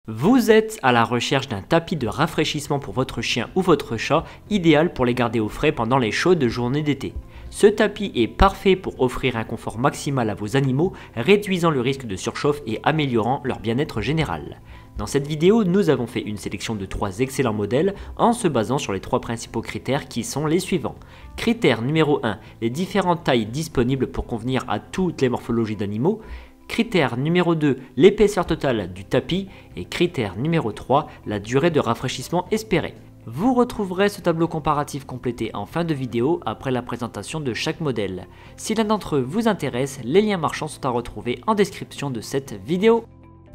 Vous êtes à la recherche d'un tapis de rafraîchissement pour votre chien ou votre chat, idéal pour les garder au frais pendant les chaudes journées d'été. Ce tapis est parfait pour offrir un confort maximal à vos animaux, réduisant le risque de surchauffe et améliorant leur bien-être général. Dans cette vidéo, nous avons fait une sélection de 3 excellents modèles en se basant sur les 3 principaux critères qui sont les suivants. Critère numéro 1, les différentes tailles disponibles pour convenir à toutes les morphologies d'animaux. Critère numéro 2, l'épaisseur totale du tapis. Et critère numéro 3, la durée de rafraîchissement espérée. Vous retrouverez ce tableau comparatif complété en fin de vidéo après la présentation de chaque modèle. Si l'un d'entre eux vous intéresse, les liens marchands sont à retrouver en description de cette vidéo.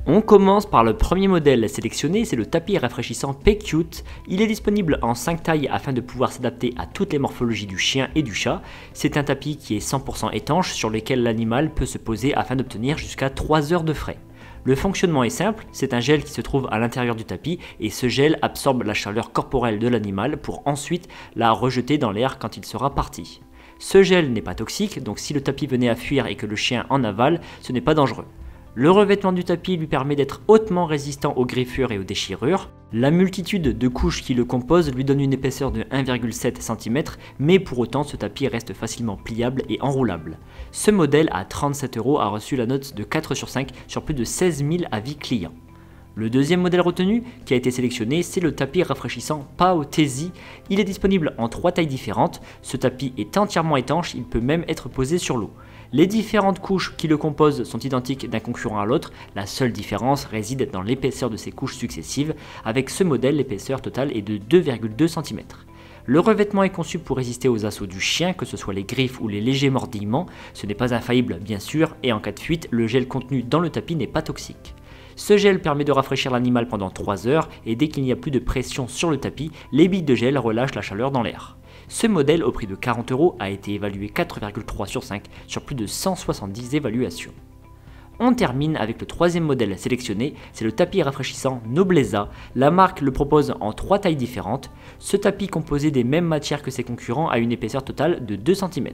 On commence par le premier modèle sélectionné, c'est le tapis rafraîchissant P-Cute. Il est disponible en 5 tailles afin de pouvoir s'adapter à toutes les morphologies du chien et du chat. C'est un tapis qui est 100% étanche sur lequel l'animal peut se poser afin d'obtenir jusqu'à 3 heures de frais. Le fonctionnement est simple, c'est un gel qui se trouve à l'intérieur du tapis et ce gel absorbe la chaleur corporelle de l'animal pour ensuite la rejeter dans l'air quand il sera parti. Ce gel n'est pas toxique, donc si le tapis venait à fuir et que le chien en avale, ce n'est pas dangereux. Le revêtement du tapis lui permet d'être hautement résistant aux griffures et aux déchirures. La multitude de couches qui le composent lui donne une épaisseur de 1,7 cm, mais pour autant ce tapis reste facilement pliable et enroulable. Ce modèle à 37 € a reçu la note de 4 sur 5 sur plus de 16 000 avis clients. Le deuxième modèle retenu qui a été sélectionné, c'est le tapis rafraîchissant Pao Tesi. Il est disponible en 3 tailles différentes. Ce tapis est entièrement étanche, il peut même être posé sur l'eau. Les différentes couches qui le composent sont identiques d'un concurrent à l'autre, la seule différence réside dans l'épaisseur de ces couches successives. Avec ce modèle, l'épaisseur totale est de 2,2 cm. Le revêtement est conçu pour résister aux assauts du chien, que ce soit les griffes ou les légers mordillements. Ce n'est pas infaillible bien sûr, et en cas de fuite, le gel contenu dans le tapis n'est pas toxique. Ce gel permet de rafraîchir l'animal pendant 3 heures et dès qu'il n'y a plus de pression sur le tapis, les billes de gel relâchent la chaleur dans l'air. Ce modèle au prix de 40 € a été évalué 4,3 sur 5 sur plus de 170 évaluations. On termine avec le troisième modèle sélectionné, c'est le tapis rafraîchissant Nobleza. La marque le propose en 3 tailles différentes. Ce tapis composé des mêmes matières que ses concurrents a une épaisseur totale de 2 cm.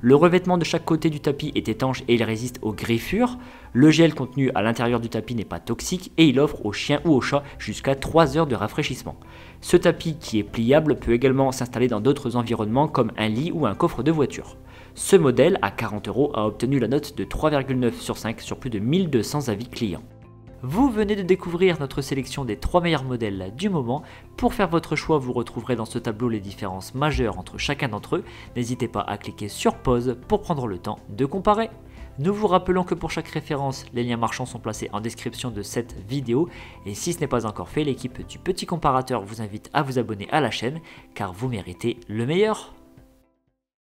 Le revêtement de chaque côté du tapis est étanche et il résiste aux griffures. Le gel contenu à l'intérieur du tapis n'est pas toxique et il offre au chien ou au chat jusqu'à 3 heures de rafraîchissement. Ce tapis qui est pliable peut également s'installer dans d'autres environnements comme un lit ou un coffre de voiture. Ce modèle à 40 € a obtenu la note de 3,9 sur 5 sur plus de 1200 avis clients. Vous venez de découvrir notre sélection des 3 meilleurs modèles du moment. Pour faire votre choix, vous retrouverez dans ce tableau les différences majeures entre chacun d'entre eux. N'hésitez pas à cliquer sur pause pour prendre le temps de comparer. Nous vous rappelons que pour chaque référence, les liens marchands sont placés en description de cette vidéo. Et si ce n'est pas encore fait, l'équipe du Petit Comparateur vous invite à vous abonner à la chaîne car vous méritez le meilleur.